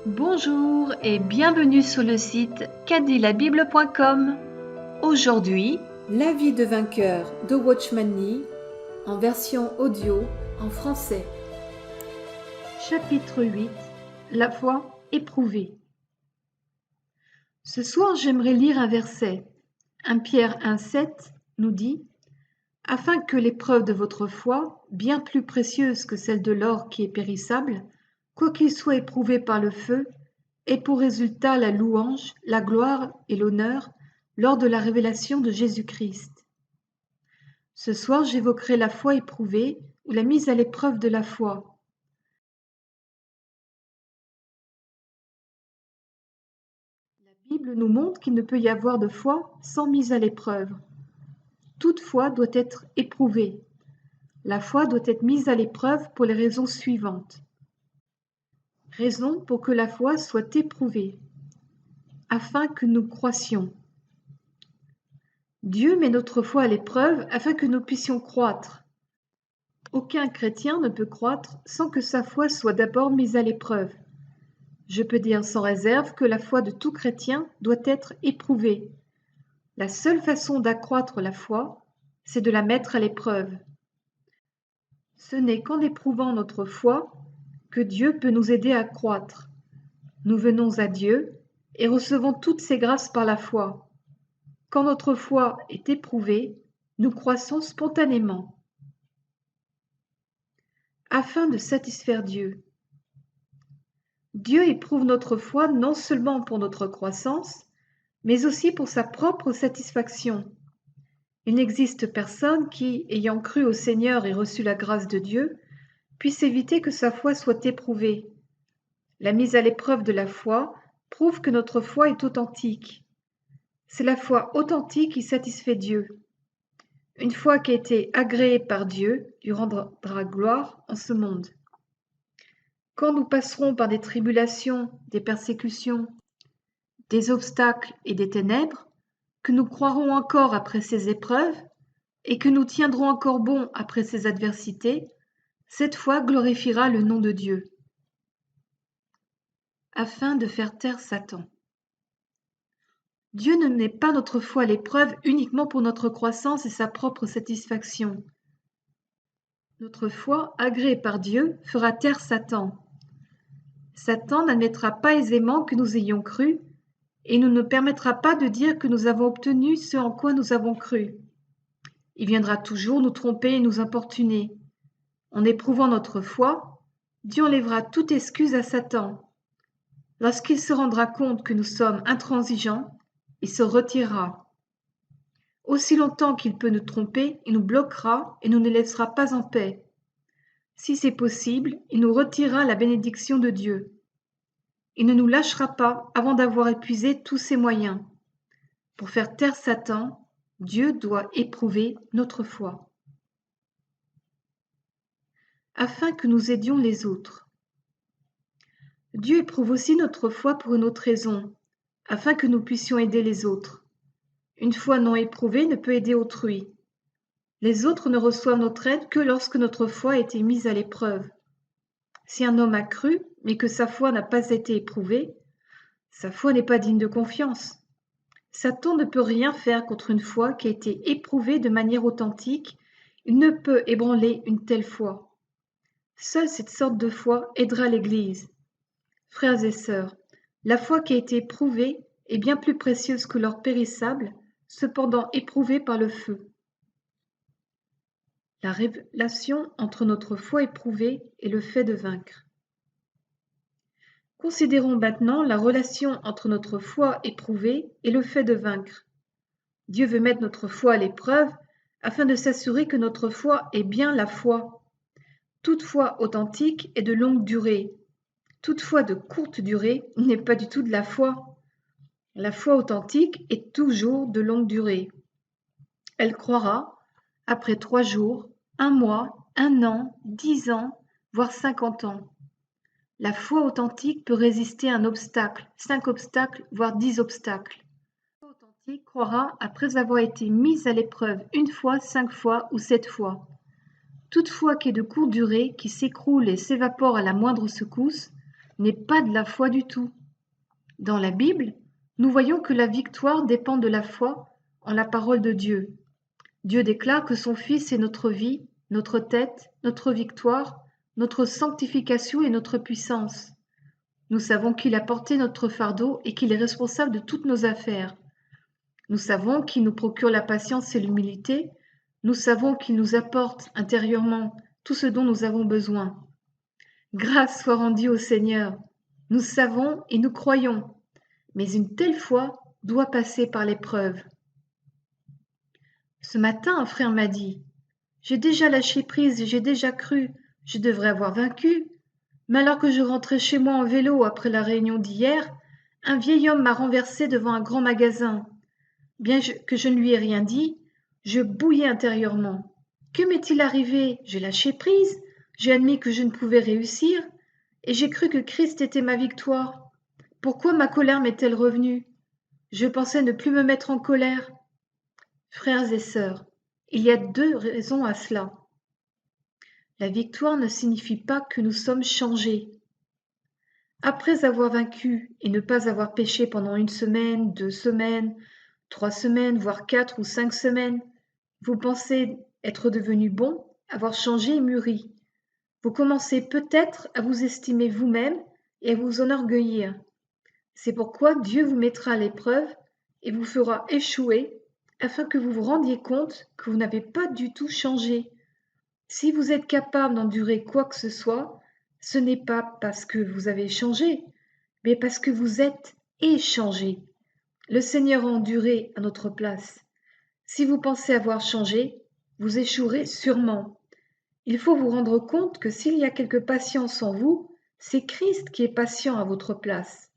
Bonjour et bienvenue sur le site quatditlabible.com. Aujourd'hui, La vie de vainqueur de Watchman Nee en version audio en français. chapitre 8, la foi éprouvée. Ce soir, j'aimerais lire un verset. 1 Pierre 1,7 nous dit « Afin que l'épreuve de votre foi, bien plus précieuse que celle de l'or qui est périssable, quoiqu'il soit éprouvé par le feu, ait pour résultat la louange, la gloire et l'honneur lors de la révélation de Jésus-Christ. » Ce soir, j'évoquerai la foi éprouvée ou la mise à l'épreuve de la foi. La Bible nous montre qu'il ne peut y avoir de foi sans mise à l'épreuve. Toute foi doit être éprouvée. La foi doit être mise à l'épreuve pour les raisons suivantes. Raison pour que la foi soit éprouvée, afin que nous croissions. Dieu met notre foi à l'épreuve afin que nous puissions croître. Aucun chrétien ne peut croître sans que sa foi soit d'abord mise à l'épreuve. Je peux dire sans réserve que la foi de tout chrétien doit être éprouvée. La seule façon d'accroître la foi, c'est de la mettre à l'épreuve. Ce n'est qu'en éprouvant notre foi que Dieu peut nous aider à croître. Nous venons à Dieu et recevons toutes ses grâces par la foi. Quand notre foi est éprouvée, nous croissons spontanément. Afin de satisfaire Dieu. Dieu éprouve notre foi non seulement pour notre croissance, mais aussi pour sa propre satisfaction. Il n'existe personne qui, ayant cru au Seigneur et reçu la grâce de Dieu, puisse éviter que sa foi soit éprouvée. La mise à l'épreuve de la foi prouve que notre foi est authentique. C'est la foi authentique qui satisfait Dieu. Une foi qui a été agréée par Dieu lui rendra gloire en ce monde. Quand nous passerons par des tribulations, des persécutions, des obstacles et des ténèbres, que nous croirons encore après ces épreuves et que nous tiendrons encore bon après ces adversités, cette foi glorifiera le nom de Dieu. Afin de faire taire Satan. Dieu ne met pas notre foi à l'épreuve uniquement pour notre croissance et sa propre satisfaction. Notre foi, agréée par Dieu, fera taire Satan. Satan n'admettra pas aisément que nous ayons cru et ne nous permettra pas de dire que nous avons obtenu ce en quoi nous avons cru. Il viendra toujours nous tromper et nous importuner. En éprouvant notre foi, Dieu enlèvera toute excuse à Satan. Lorsqu'il se rendra compte que nous sommes intransigeants, il se retirera. Aussi longtemps qu'il peut nous tromper, il nous bloquera et ne nous laissera pas en paix. Si c'est possible, il nous retirera la bénédiction de Dieu. Il ne nous lâchera pas avant d'avoir épuisé tous ses moyens. Pour faire taire Satan, Dieu doit éprouver notre foi. Afin que nous aidions les autres. Dieu éprouve aussi notre foi pour une autre raison, afin que nous puissions aider les autres. Une foi non éprouvée ne peut aider autrui. Les autres ne reçoivent notre aide que lorsque notre foi a été mise à l'épreuve. Si un homme a cru, mais que sa foi n'a pas été éprouvée, sa foi n'est pas digne de confiance. Satan ne peut rien faire contre une foi qui a été éprouvée de manière authentique. Il ne peut ébranler une telle foi. Seule cette sorte de foi aidera l'Église. Frères et sœurs, la foi qui a été éprouvée est bien plus précieuse que l'or périssable, cependant éprouvée par le feu. La relation entre notre foi éprouvée et le fait de vaincre. Considérons maintenant la relation entre notre foi éprouvée et le fait de vaincre. Dieu veut mettre notre foi à l'épreuve afin de s'assurer que notre foi est bien la foi. Toute foi authentique est de longue durée. Toute foi de courte durée n'est pas du tout de la foi. La foi authentique est toujours de longue durée. Elle croira après 3 jours, 1 mois, 1 an, 10 ans, voire 50 ans. La foi authentique peut résister à un obstacle, 5 obstacles, voire 10 obstacles. La foi authentique croira après avoir été mise à l'épreuve 1 fois, 5 fois ou 7 fois. Toute foi qui est de courte durée, qui s'écroule et s'évapore à la moindre secousse, n'est pas de la foi du tout. Dans la Bible, nous voyons que la victoire dépend de la foi en la parole de Dieu. Dieu déclare que son Fils est notre vie, notre tête, notre victoire, notre sanctification et notre puissance. Nous savons qu'il a porté notre fardeau et qu'il est responsable de toutes nos affaires. Nous savons qu'il nous procure la patience et l'humilité. Nous savons qu'il nous apporte intérieurement tout ce dont nous avons besoin. Grâce soit rendue au Seigneur. Nous savons et nous croyons, mais une telle foi doit passer par l'épreuve. Ce matin, un frère m'a dit « J'ai déjà lâché prise et j'ai déjà cru, je devrais avoir vaincu. Mais alors que je rentrais chez moi en vélo après la réunion d'hier, un vieil homme m'a renversé devant un grand magasin. Bien que je ne lui ai rien dit, je bouillais intérieurement. Que m'est-il arrivé? J'ai lâché prise, j'ai admis que je ne pouvais réussir, et j'ai cru que Christ était ma victoire. Pourquoi ma colère m'est-elle revenue? Je pensais ne plus me mettre en colère. Frères et sœurs, il y a deux raisons à cela. La victoire ne signifie pas que nous sommes changés. Après avoir vaincu et ne pas avoir péché pendant 1 semaine, 2 semaines, 3 semaines, voire 4 ou 5 semaines, vous pensez être devenu bon, avoir changé et mûri. Vous commencez peut-être à vous estimer vous-même et à vous enorgueillir. C'est pourquoi Dieu vous mettra à l'épreuve et vous fera échouer afin que vous vous rendiez compte que vous n'avez pas du tout changé. Si vous êtes capable d'endurer quoi que ce soit, ce n'est pas parce que vous avez changé, mais parce que vous êtes échangé. Le Seigneur a enduré à notre place. Si vous pensez avoir changé, vous échouerez sûrement. Il faut vous rendre compte que s'il y a quelque patience en vous, c'est Christ qui est patient à votre place.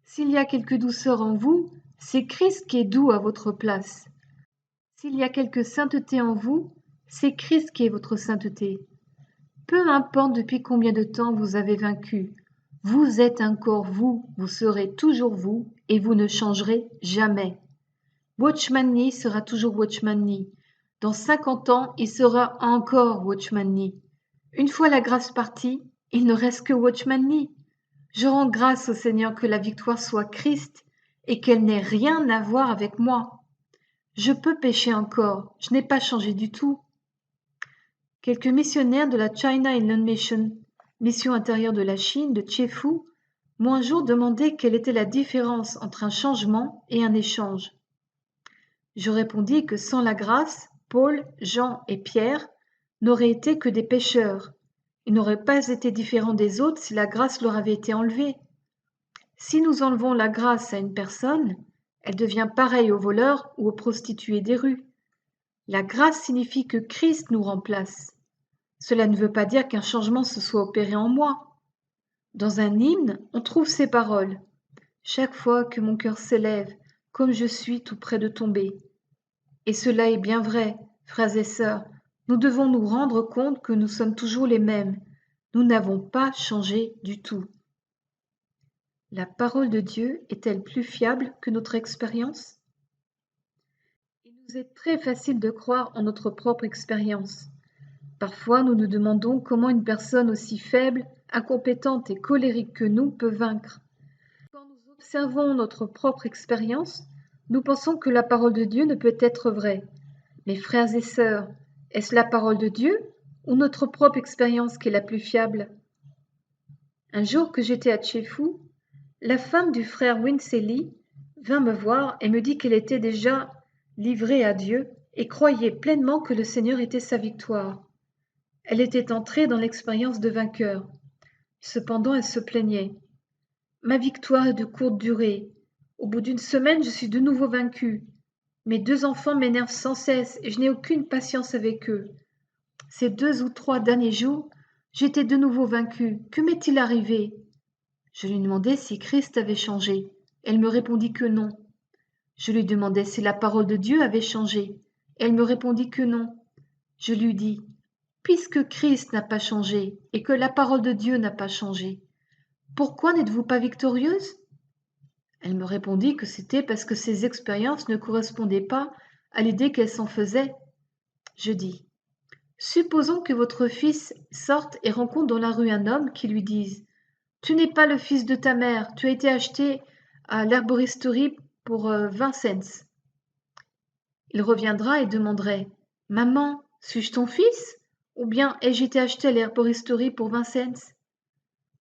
S'il y a quelque douceur en vous, c'est Christ qui est doux à votre place. S'il y a quelque sainteté en vous, c'est Christ qui est votre sainteté. Peu importe depuis combien de temps vous avez vaincu, vous êtes encore vous, vous serez toujours vous et vous ne changerez jamais. Watchman Nee sera toujours Watchman Nee. Dans 50 ans, il sera encore Watchman Nee. Une fois la grâce partie, il ne reste que Watchman Nee. Je rends grâce au Seigneur que la victoire soit Christ et qu'elle n'ait rien à voir avec moi. Je peux pécher encore, je n'ai pas changé du tout. Quelques missionnaires de la China Inland Mission, mission intérieure de la Chine, de Tchefu, m'ont un jour demandé quelle était la différence entre un changement et un échange. Je répondis que sans la grâce, Paul, Jean et Pierre n'auraient été que des pécheurs. Ils n'auraient pas été différents des autres si la grâce leur avait été enlevée. Si nous enlevons la grâce à une personne, elle devient pareille aux voleurs ou aux prostituées des rues. La grâce signifie que Christ nous remplace. Cela ne veut pas dire qu'un changement se soit opéré en moi. Dans un hymne, on trouve ces paroles. Chaque fois que mon cœur s'élève, comme je suis tout près de tomber. Et cela est bien vrai, frères et sœurs, nous devons nous rendre compte que nous sommes toujours les mêmes. Nous n'avons pas changé du tout. La parole de Dieu est-elle plus fiable que notre expérience? Il nous est très facile de croire en notre propre expérience. Parfois, nous nous demandons comment une personne aussi faible, incompétente et colérique que nous peut vaincre. Quand nous observons notre propre expérience, nous pensons que la parole de Dieu ne peut être vraie. Mais frères et sœurs, est-ce la parole de Dieu ou notre propre expérience qui est la plus fiable? Un jour que j'étais à Tchefu, la femme du frère Winsely vint me voir et me dit qu'elle était déjà livrée à Dieu et croyait pleinement que le Seigneur était sa victoire. Elle était entrée dans l'expérience de vainqueur. Cependant, elle se plaignait. Ma victoire est de courte durée. Au bout d'1 semaine, je suis de nouveau vaincue. Mes 2 enfants m'énervent sans cesse et je n'ai aucune patience avec eux. Ces 2 ou 3 derniers jours, j'étais de nouveau vaincue. Que m'est-il arrivé? Je lui demandai si Christ avait changé. Elle me répondit que non. Je lui demandai si la parole de Dieu avait changé. Elle me répondit que non. Je lui dis, puisque Christ n'a pas changé et que la parole de Dieu n'a pas changé, pourquoi n'êtes-vous pas victorieuse? Elle me répondit que c'était parce que ses expériences ne correspondaient pas à l'idée qu'elle s'en faisait. Je dis, supposons que votre fils sorte et rencontre dans la rue un homme qui lui dise Tu n'es pas le fils de ta mère, tu as été acheté à l'herboristerie pour 20 cents. Il reviendra et demanderait: Maman, suis-je ton fils? Ou bien ai-je été acheté à l'herboristerie pour 20 cents?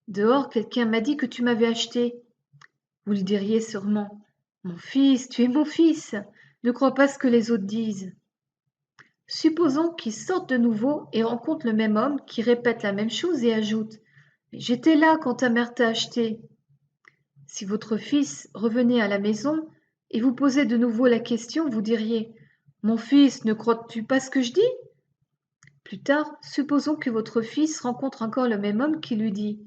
Dehors, quelqu'un m'a dit que tu m'avais acheté. Vous lui diriez sûrement: Mon fils, tu es mon fils, ne crois pas ce que les autres disent. Supposons qu'il sorte de nouveau et rencontre le même homme qui répète la même chose et ajoute: Mais j'étais là quand ta mère t'a acheté. Si votre fils revenait à la maison et vous posait de nouveau la question, vous diriez: Mon fils, ne crois-tu pas ce que je dis? Plus tard, supposons que votre fils rencontre encore le même homme qui lui dit: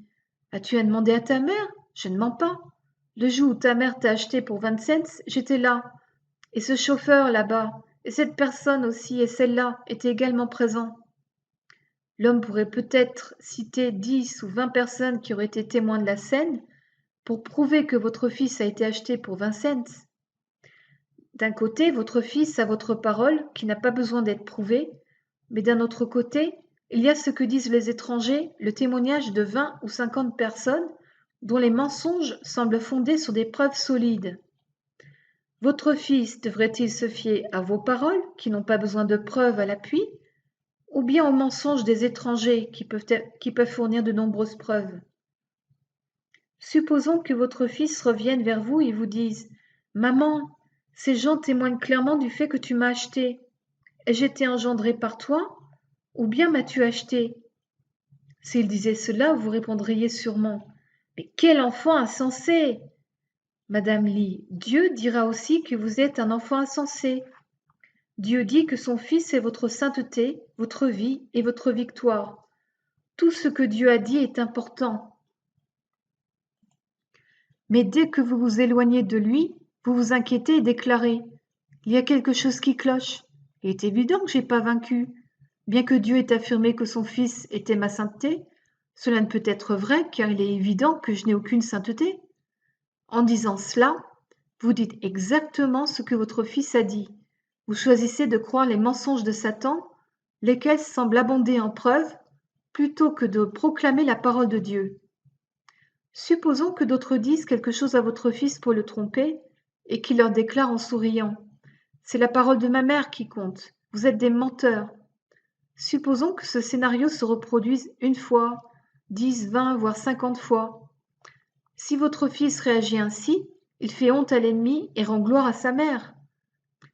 As-tu à demander à ta mère? Je ne mens pas. Le jour où ta mère t'a acheté pour 20 cents, j'étais là. Et ce chauffeur là-bas, et cette personne aussi, et celle-là, étaient également présents. L'homme pourrait peut-être citer 10 ou 20 personnes qui auraient été témoins de la scène pour prouver que votre fils a été acheté pour 20 cents. D'un côté, votre fils a votre parole qui n'a pas besoin d'être prouvée, mais d'un autre côté, il y a ce que disent les étrangers, le témoignage de 20 ou 50 personnes dont les mensonges semblent fondés sur des preuves solides. Votre fils devrait-il se fier à vos paroles, qui n'ont pas besoin de preuves à l'appui, ou bien aux mensonges des étrangers qui peuvent fournir de nombreuses preuves? Supposons que votre fils revienne vers vous et vous dise: Maman, ces gens témoignent clairement du fait que tu m'as acheté. Ai-je été engendré par toi, ou bien m'as-tu acheté? S'il disait cela, vous répondriez sûrement: Mais quel enfant insensé! Madame Lee, Dieu dira aussi que vous êtes un enfant insensé. Dieu dit que son Fils est votre sainteté, votre vie et votre victoire. Tout ce que Dieu a dit est important. Mais dès que vous vous éloignez de lui, vous vous inquiétez et déclarez: Il y a quelque chose qui cloche. Il est évident que j'ai pas vaincu. Bien que Dieu ait affirmé que son Fils était ma sainteté, cela ne peut être vrai car il est évident que je n'ai aucune sainteté. En disant cela, vous dites exactement ce que votre Fils a dit. Vous choisissez de croire les mensonges de Satan, lesquels semblent abonder en preuves, plutôt que de proclamer la parole de Dieu. Supposons que d'autres disent quelque chose à votre fils pour le tromper, et qu'il leur déclare en souriant: C'est la parole de ma mère qui compte, vous êtes des menteurs. Supposons que ce scénario se reproduise une fois, 10, 20, voire 50 fois. Si votre fils réagit ainsi, il fait honte à l'ennemi et rend gloire à sa mère.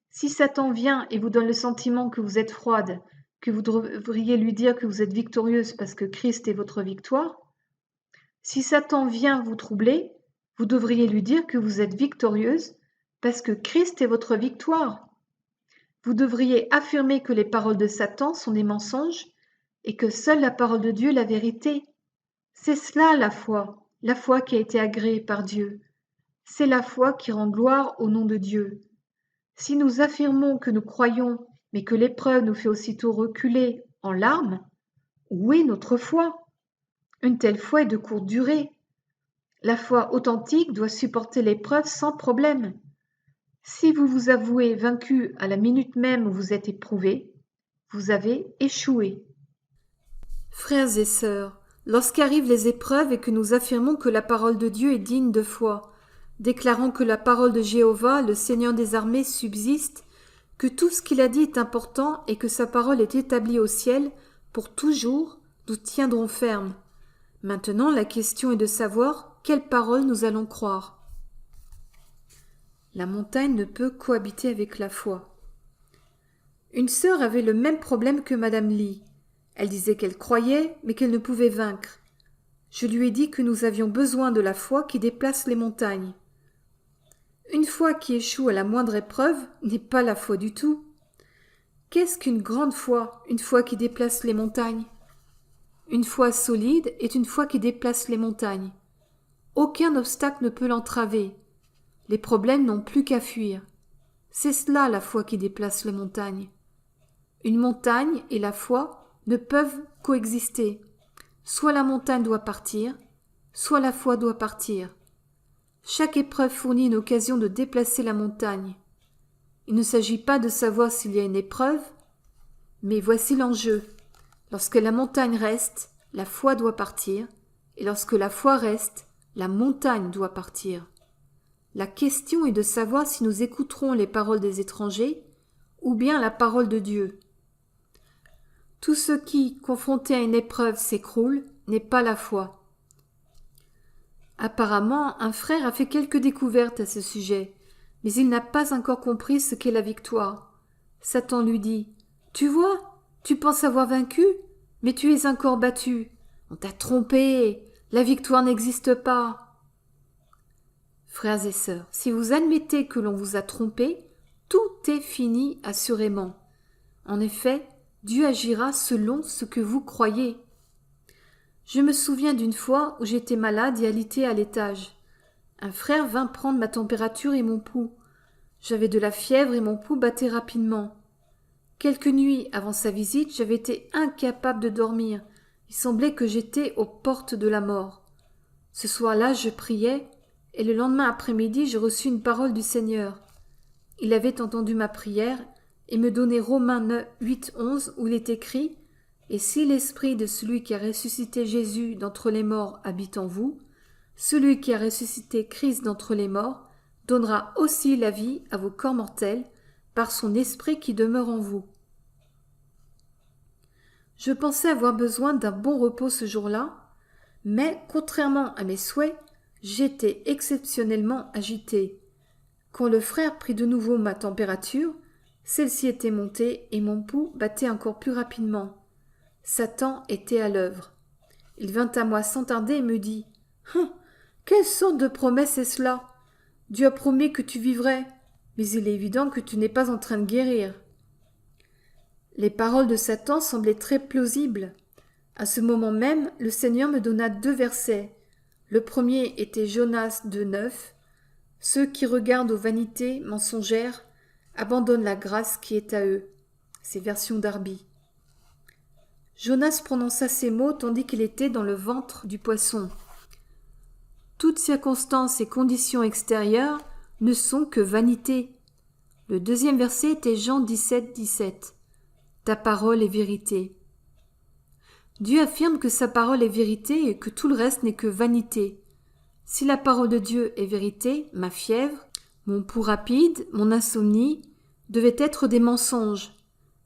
Si Satan vient et vous donne le sentiment que vous êtes froide, que vous devriez lui dire que vous êtes victorieuse parce que Christ est votre victoire, si Satan vient vous troubler, vous devriez lui dire que vous êtes victorieuse parce que Christ est votre victoire. Vous devriez affirmer que les paroles de Satan sont des mensonges et que seule la parole de Dieu est la vérité. C'est cela la foi qui a été agréée par Dieu. C'est la foi qui rend gloire au nom de Dieu. Si nous affirmons que nous croyons, mais que l'épreuve nous fait aussitôt reculer en larmes, où est notre foi? Une telle foi est de courte durée. La foi authentique doit supporter l'épreuve sans problème. Si vous vous avouez vaincu à la minute même où vous êtes éprouvé, vous avez échoué. Frères et sœurs, lorsqu'arrivent les épreuves et que nous affirmons que la parole de Dieu est digne de foi, déclarant que la parole de Jéhovah, le Seigneur des armées, subsiste, que tout ce qu'il a dit est important et que sa parole est établie au ciel pour toujours, nous tiendrons ferme. Maintenant, la question est de savoir quelle parole nous allons croire. La montagne ne peut cohabiter avec la foi. Une sœur avait le même problème que Madame Lee. Elle disait qu'elle croyait, mais qu'elle ne pouvait vaincre. Je lui ai dit que nous avions besoin de la foi qui déplace les montagnes. Une foi qui échoue à la moindre épreuve n'est pas la foi du tout. Qu'est-ce qu'une grande foi, une foi qui déplace les montagnes? Une foi solide est une foi qui déplace les montagnes. Aucun obstacle ne peut l'entraver. Les problèmes n'ont plus qu'à fuir. C'est cela la foi qui déplace les montagnes. Une montagne et la foi ne peuvent coexister. Soit la montagne doit partir, soit la foi doit partir. Chaque épreuve fournit une occasion de déplacer la montagne. Il ne s'agit pas de savoir s'il y a une épreuve, mais voici l'enjeu. Lorsque la montagne reste, la foi doit partir, et lorsque la foi reste, la montagne doit partir. La question est de savoir si nous écouterons les paroles des étrangers ou bien la parole de Dieu. Tout ce qui, confronté à une épreuve, s'écroule, n'est pas la foi. Apparemment, un frère a fait quelques découvertes à ce sujet, mais il n'a pas encore compris ce qu'est la victoire. Satan lui dit « Tu vois, tu penses avoir vaincu, mais tu es encore battu. On t'a trompé, la victoire n'existe pas. » Frères et sœurs, si vous admettez que l'on vous a trompé, tout est fini assurément. En effet, Dieu agira selon ce que vous croyez. Je me souviens d'une fois où j'étais malade et alité à l'étage. Un frère vint prendre ma température et mon pouls. J'avais de la fièvre et mon pouls battait rapidement. Quelques nuits avant sa visite, j'avais été incapable de dormir. Il semblait que j'étais aux portes de la mort. Ce soir-là, je priais, et le lendemain après-midi, je reçus une parole du Seigneur. Il avait entendu ma prière et me donnait Romains 8:11 où il est écrit « Et si l'esprit de celui qui a ressuscité Jésus d'entre les morts habite en vous, celui qui a ressuscité Christ d'entre les morts donnera aussi la vie à vos corps mortels par son esprit qui demeure en vous. » Je pensais avoir besoin d'un bon repos ce jour-là, mais contrairement à mes souhaits, j'étais exceptionnellement agité. Quand le frère prit de nouveau ma température, celle-ci était montée et mon pouls battait encore plus rapidement. Satan était à l'œuvre. Il vint à moi sans tarder et me dit « Quelle sorte de promesse est cela ? Dieu a promis que tu vivrais, mais il est évident que tu n'es pas en train de guérir. » Les paroles de Satan semblaient très plausibles. À ce moment même, le Seigneur me donna 2 versets. Le premier était Jonas 2:9. « Ceux qui regardent aux vanités mensongères abandonnent la grâce qui est à eux. » C'est version Darby. Jonas prononça ces mots tandis qu'il était dans le ventre du poisson. Toutes circonstances et conditions extérieures ne sont que vanité. Le deuxième verset était Jean 17:17. Ta parole est vérité. Dieu affirme que sa parole est vérité et que tout le reste n'est que vanité. Si la parole de Dieu est vérité, ma fièvre, mon pouls rapide, mon insomnie devaient être des mensonges.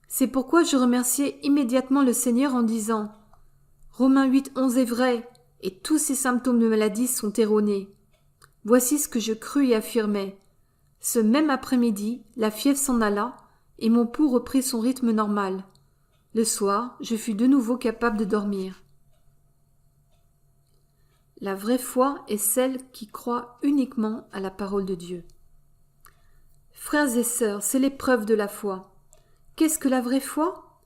C'est pourquoi je remerciai immédiatement le Seigneur en disant « Romains 8:11 est vrai, et tous ces symptômes de maladie sont erronés. » Voici ce que je crus et affirmai. Ce même après-midi, la fièvre s'en alla, et mon pouls reprit son rythme normal. Le soir, je fus de nouveau capable de dormir. La vraie foi est celle qui croit uniquement à la parole de Dieu. Frères et sœurs, c'est l'épreuve de la foi. Qu'est-ce que la vraie foi ?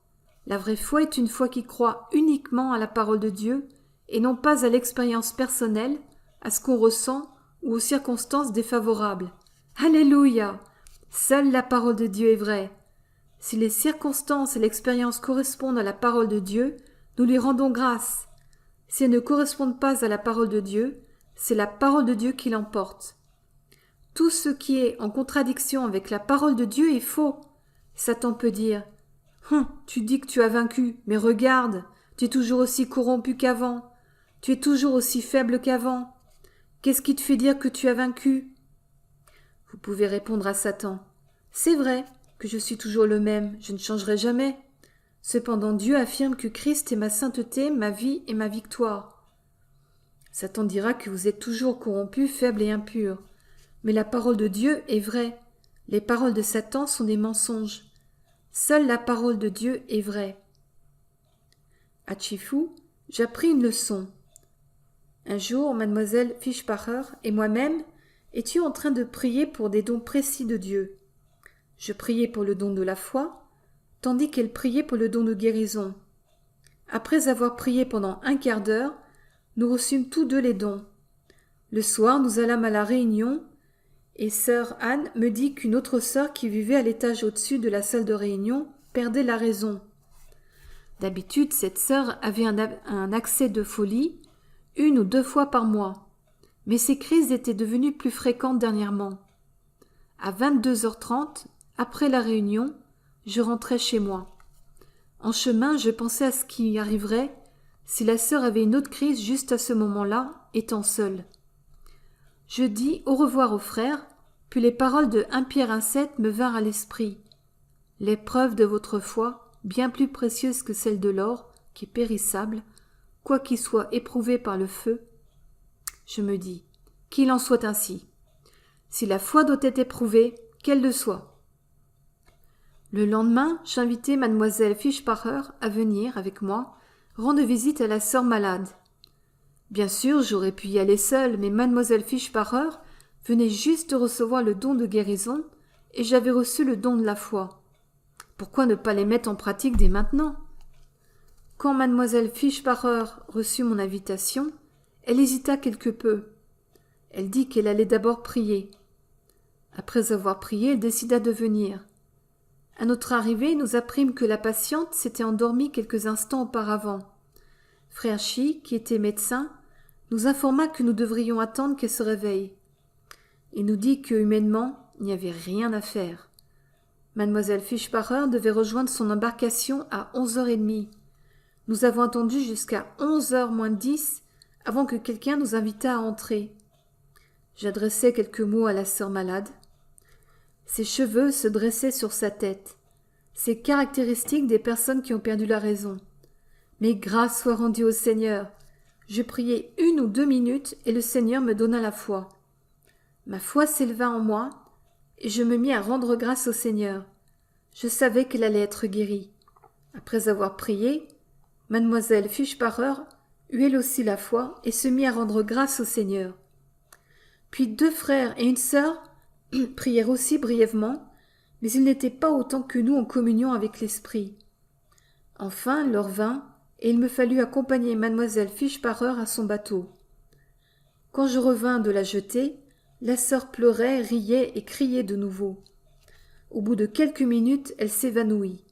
La vraie foi est une foi qui croit uniquement à la parole de Dieu et non pas à l'expérience personnelle, à ce qu'on ressent ou aux circonstances défavorables. Alléluia ! Seule la parole de Dieu est vraie. Si les circonstances et l'expérience correspondent à la parole de Dieu, nous lui rendons grâce. Si elles ne correspondent pas à la parole de Dieu, c'est la parole de Dieu qui l'emporte. Tout ce qui est en contradiction avec la parole de Dieu est faux. Satan peut dire « Tu dis que tu as vaincu, mais regarde, tu es toujours aussi corrompu qu'avant. Tu es toujours aussi faible qu'avant. Qu'est-ce qui te fait dire que tu as vaincu ?» Vous pouvez répondre à Satan « C'est vrai que je suis toujours le même, je ne changerai jamais. Cependant Dieu affirme que Christ est ma sainteté, ma vie et ma victoire. » Satan dira que vous êtes toujours corrompu, faible et impur. Mais la parole de Dieu est vraie. Les paroles de Satan sont des mensonges. Seule la parole de Dieu est vraie. À Chifu, j'appris une leçon. Un jour, mademoiselle Fischbacher et moi-même étions en train de prier pour des dons précis de Dieu. Je priais pour le don de la foi, tandis qu'elle priait pour le don de guérison. Après avoir prié pendant 1/4 d'heure, nous reçûmes tous deux les dons. Le soir, nous allâmes à la réunion, et sœur Anne me dit qu'une autre sœur qui vivait à l'étage au-dessus de la salle de réunion perdait la raison. D'habitude, cette sœur avait un accès de folie 1 ou 2 fois par mois, mais ces crises étaient devenues plus fréquentes dernièrement. À 22h30, après la réunion, je rentrais chez moi. En chemin, je pensais à ce qui arriverait si la sœur avait une autre crise juste à ce moment-là, étant seule. Je dis au revoir au frère, puis les paroles de 1 Pierre 1,7 me vinrent à l'esprit. L'épreuve de votre foi, bien plus précieuse que celle de l'or, qui est périssable, quoiqu'il soit éprouvé par le feu. Je me dis, qu'il en soit ainsi. Si la foi doit être éprouvée, qu'elle le soit. Le lendemain, j'invitai mademoiselle Fischbacher à venir, avec moi, rendre visite à la sœur malade. Bien sûr, j'aurais pu y aller seule, mais mademoiselle Fischbacher venait juste de recevoir le don de guérison, et j'avais reçu le don de la foi. Pourquoi ne pas les mettre en pratique dès maintenant? Quand mademoiselle Fischbacher reçut mon invitation, elle hésita quelque peu. Elle dit qu'elle allait d'abord prier. Après avoir prié, elle décida de venir. À notre arrivée, nous apprîmes que la patiente s'était endormie quelques instants auparavant. Frère Chi, qui était médecin, nous informa que nous devrions attendre qu'elle se réveille. Il nous dit que, humainement, il n'y avait rien à faire. Mademoiselle Fischbacher devait rejoindre son embarcation à 11h30. Nous avons attendu jusqu'à 11h moins 10 avant que quelqu'un nous invitât à entrer. J'adressai quelques mots à la sœur malade. Ses cheveux se dressaient sur sa tête. C'est caractéristique des personnes qui ont perdu la raison. Mais grâce soit rendue au Seigneur. Je priai 1 ou 2 minutes et le Seigneur me donna la foi. Ma foi s'éleva en moi et je me mis à rendre grâce au Seigneur. Je savais qu'elle allait être guérie. Après avoir prié, mademoiselle Fischbacher eut elle aussi la foi et se mit à rendre grâce au Seigneur. Puis 2 frères et une sœur prièrent aussi brièvement, mais ils n'étaient pas autant que nous en communion avec l'Esprit. Enfin, l'heure vint, et il me fallut accompagner mademoiselle Fischbacher à son bateau. Quand je revins de la jetée, la sœur pleurait, riait et criait de nouveau. Au bout de quelques minutes, elle s'évanouit.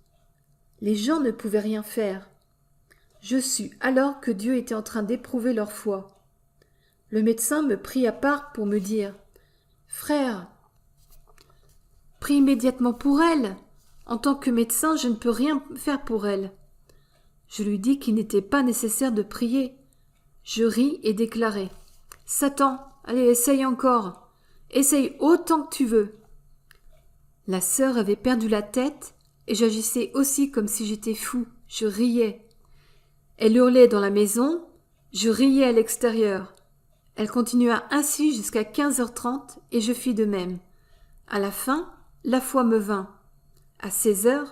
Les gens ne pouvaient rien faire. Je sus alors que Dieu était en train d'éprouver leur foi. Le médecin me prit à part pour me dire « Frère, prie immédiatement pour elle. En tant que médecin, je ne peux rien faire pour elle. » Je lui dis qu'il n'était pas nécessaire de prier. Je ris et déclarai « Satan, allez, essaye encore. Essaye autant que tu veux. » La sœur avait perdu la tête et j'agissais aussi comme si j'étais fou. Je riais. Elle hurlait dans la maison, je riais à l'extérieur. Elle continua ainsi jusqu'à 15h30 et je fis de même. À la fin, la foi me vint. À 16h,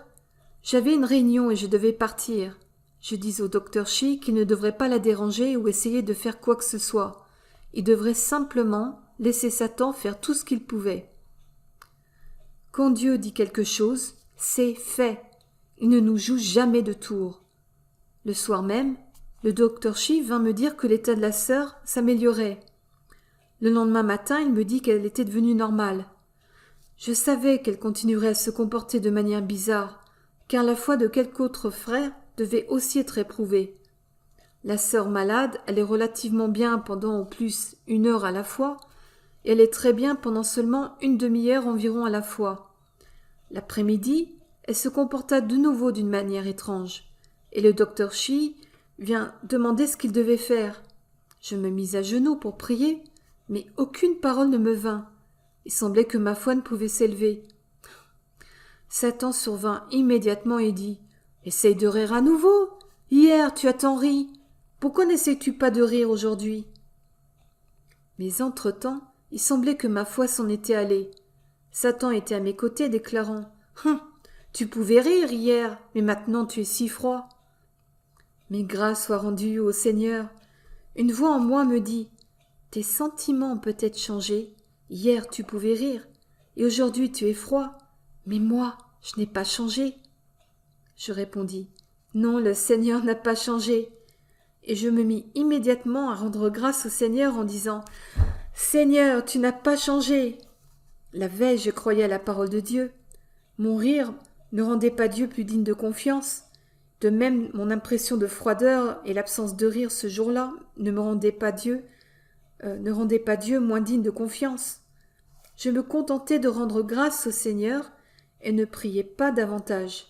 j'avais une réunion et je devais partir. Je dis au docteur Chi qu'il ne devrait pas la déranger ou essayer de faire quoi que ce soit. Il devrait simplement laisser Satan faire tout ce qu'il pouvait. Quand Dieu dit quelque chose, c'est fait. Il ne nous joue jamais de tours. Le soir même, le docteur Chi vint me dire que l'état de la sœur s'améliorait. Le lendemain matin, il me dit qu'elle était devenue normale. Je savais qu'elle continuerait à se comporter de manière bizarre, car la foi de quelque autre frère devait aussi être éprouvée. La sœur malade allait relativement bien pendant au plus 1 heure à la fois, et elle est très bien pendant seulement une demi-heure environ à la fois. L'après-midi, elle se comporta de nouveau d'une manière étrange, et le docteur Chi vient demander ce qu'il devait faire. Je me mis à genoux pour prier, mais aucune parole ne me vint. Il semblait que ma foi ne pouvait s'élever. Satan survint immédiatement et dit « Essaye de rire à nouveau. Hier, tu as tant ri. Pourquoi n'essayes-tu pas de rire aujourd'hui ?» Mais entre-temps, il semblait que ma foi s'en était allée. Satan était à mes côtés, déclarant « Tu pouvais rire hier, mais maintenant tu es si froid. » Mais grâce soit rendue au Seigneur. Une voix en moi me dit « Tes sentiments ont peut-être changé. Hier tu pouvais rire, et aujourd'hui tu es froid. Mais moi, je n'ai pas changé. » Je répondis « Non, le Seigneur n'a pas changé. » Et je me mis immédiatement à rendre grâce au Seigneur en disant « Seigneur, tu n'as pas changé. » La veille, je croyais à la parole de Dieu. Mon rire ne rendait pas Dieu plus digne de confiance. De même, mon impression de froideur et l'absence de rire ce jour-là ne rendaient pas Dieu moins digne de confiance. Je me contentais de rendre grâce au Seigneur et ne priais pas davantage.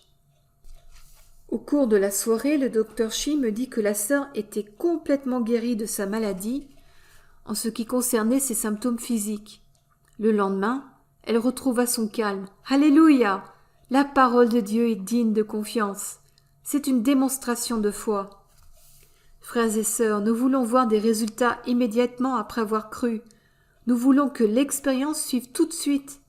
Au cours de la soirée, le docteur Chi me dit que la sœur était complètement guérie de sa maladie en ce qui concernait ses symptômes physiques. Le lendemain, elle retrouva son calme. Alléluia! La parole de Dieu est digne de confiance. C'est une démonstration de foi. Frères et sœurs, nous voulons voir des résultats immédiatement après avoir cru. Nous voulons que l'expérience suive tout de suite.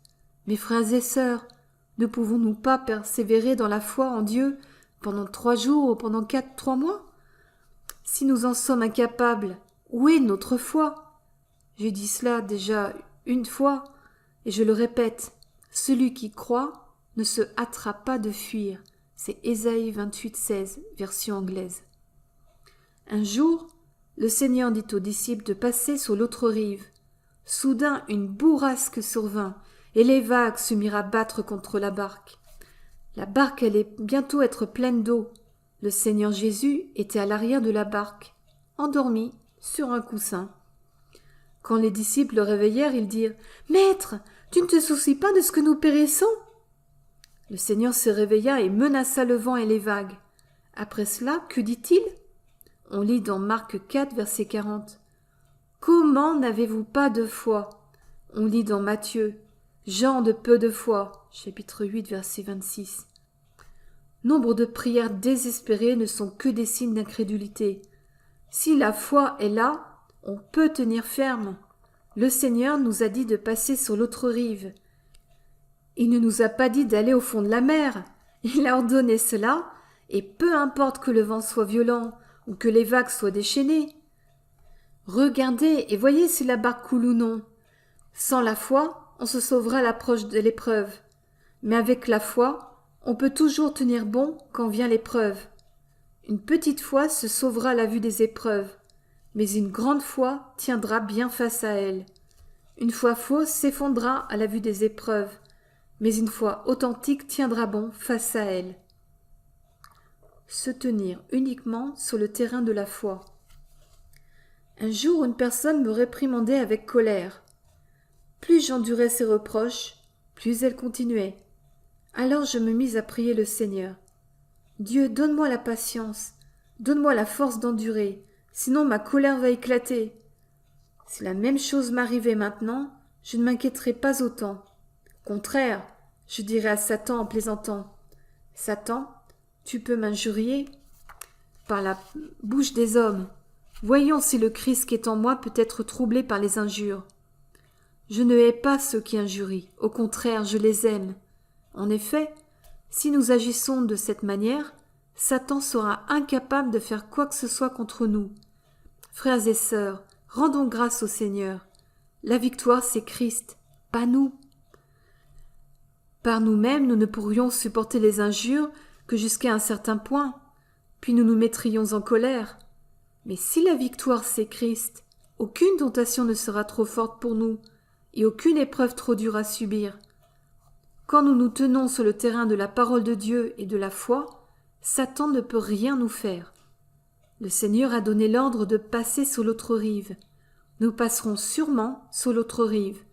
Mes frères et sœurs, ne pouvons-nous pas persévérer dans la foi en Dieu pendant 3 jours ou pendant 3 mois? Si nous en sommes incapables, où est notre foi? J'ai dit cela déjà une fois, et je le répète, celui qui croit ne se hâtera pas de fuir. C'est Ésaïe 28:16, version anglaise. Un jour, le Seigneur dit aux disciples de passer sur l'autre rive. Soudain, une bourrasque survint, et les vagues se mirent à battre contre la barque. La barque allait bientôt être pleine d'eau. Le Seigneur Jésus était à l'arrière de la barque, endormi sur un coussin. Quand les disciples le réveillèrent, ils dirent « Maître, tu ne te soucies pas de ce que nous périssons ?» Le Seigneur se réveilla et menaça le vent et les vagues. Après cela, que dit-il? On lit dans Marc 4, verset 40. « Comment n'avez-vous pas de foi ?» On lit dans Matthieu. « Gens de peu de foi » chapitre 8, verset 26. Nombre de prières désespérées ne sont que des signes d'incrédulité. Si la foi est là, on peut tenir ferme. Le Seigneur nous a dit de passer sur l'autre rive. Il ne nous a pas dit d'aller au fond de la mer. Il a ordonné cela, et peu importe que le vent soit violent ou que les vagues soient déchaînées. Regardez et voyez si la barque coule ou non. Sans la foi, on se sauvera à l'approche de l'épreuve. Mais avec la foi, on peut toujours tenir bon quand vient l'épreuve. Une petite foi se sauvera à la vue des épreuves, mais une grande foi tiendra bien face à elle. Une foi fausse s'effondrera à la vue des épreuves, mais une foi authentique tiendra bon face à elle. Se tenir uniquement sur le terrain de la foi. Un jour, une personne me réprimandait avec colère. Plus j'endurais ses reproches, plus elle continuait. Alors je me mis à prier le Seigneur. Dieu, donne-moi la patience, donne-moi la force d'endurer, sinon ma colère va éclater. Si la même chose m'arrivait maintenant, je ne m'inquiéterais pas autant. Au contraire, je dirais à Satan en plaisantant. Satan, tu peux m'injurier par la bouche des hommes. Voyons si le Christ qui est en moi peut être troublé par les injures. Je ne hais pas ceux qui injurient, au contraire, je les aime. En effet, si nous agissons de cette manière, Satan sera incapable de faire quoi que ce soit contre nous. Frères et sœurs, rendons grâce au Seigneur. La victoire, c'est Christ, pas nous. Par nous-mêmes, nous ne pourrions supporter les injures que jusqu'à un certain point, puis nous nous mettrions en colère. Mais si la victoire, c'est Christ, aucune tentation ne sera trop forte pour nous, et aucune épreuve trop dure à subir. Quand nous nous tenons sur le terrain de la parole de Dieu et de la foi, Satan ne peut rien nous faire. Le Seigneur a donné l'ordre de passer sur l'autre rive. Nous passerons sûrement sur l'autre rive.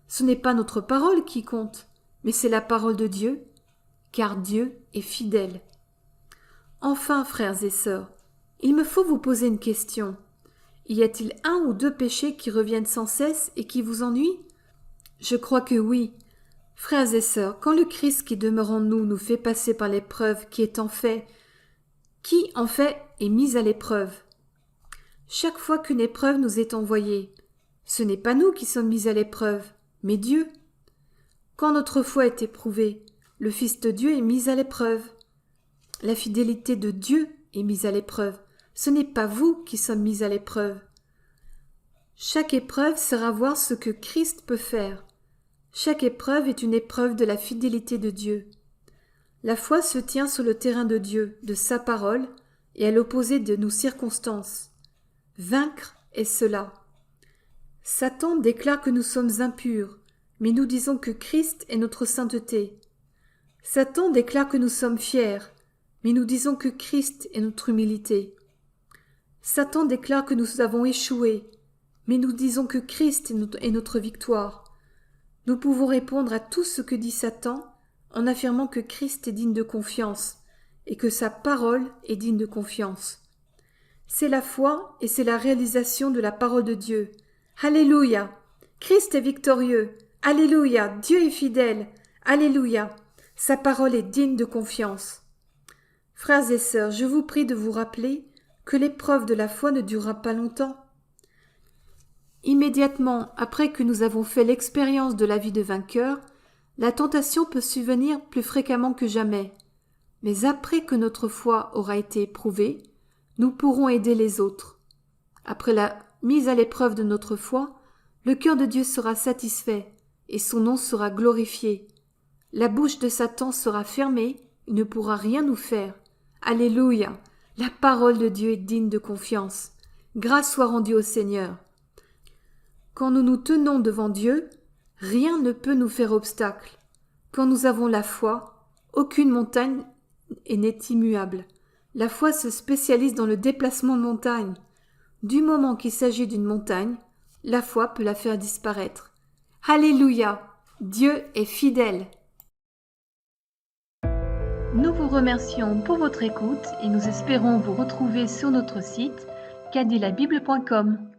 Ce n'est pas notre parole qui compte, mais c'est la parole de Dieu, car Dieu est fidèle. Enfin, frères et sœurs, il me faut vous poser une question. Y a-t-il 1 ou 2 péchés qui reviennent sans cesse et qui vous ennuient? Je crois que oui. Frères et sœurs, quand le Christ qui demeure en nous nous fait passer par l'épreuve qui en fait est mise à l'épreuve. Chaque fois qu'une épreuve nous est envoyée, ce n'est pas nous qui sommes mis à l'épreuve, mais Dieu. Quand notre foi est éprouvée, le Fils de Dieu est mis à l'épreuve. La fidélité de Dieu est mise à l'épreuve. Ce n'est pas vous qui sommes mis à l'épreuve. Chaque épreuve sert à voir ce que Christ peut faire. Chaque épreuve est une épreuve de la fidélité de Dieu. La foi se tient sur le terrain de Dieu, de sa parole, et à l'opposé de nos circonstances. Vaincre est cela. Satan déclare que nous sommes impurs, mais nous disons que Christ est notre sainteté. Satan déclare que nous sommes fiers, mais nous disons que Christ est notre humilité. Satan déclare que nous avons échoué, mais nous disons que Christ est notre victoire. Nous pouvons répondre à tout ce que dit Satan en affirmant que Christ est digne de confiance et que sa parole est digne de confiance. C'est la foi et c'est la réalisation de la parole de Dieu. Alléluia! Christ est victorieux. Alléluia! Dieu est fidèle. Alléluia! Sa parole est digne de confiance. Frères et sœurs, je vous prie de vous rappeler que l'épreuve de la foi ne durera pas longtemps. Immédiatement après que nous avons fait l'expérience de la vie de vainqueur, la tentation peut subvenir plus fréquemment que jamais. Mais après que notre foi aura été éprouvée, nous pourrons aider les autres. Après la mise à l'épreuve de notre foi, le cœur de Dieu sera satisfait et son nom sera glorifié. La bouche de Satan sera fermée, il ne pourra rien nous faire. Alléluia! La parole de Dieu est digne de confiance. Grâce soit rendue au Seigneur. Quand nous nous tenons devant Dieu, rien ne peut nous faire obstacle. Quand nous avons la foi, aucune montagne n'est immuable. La foi se spécialise dans le déplacement de montagnes. Du moment qu'il s'agit d'une montagne, la foi peut la faire disparaître. Alléluia! Dieu est fidèle. Nous vous remercions pour votre écoute et nous espérons vous retrouver sur notre site cadilabible.com.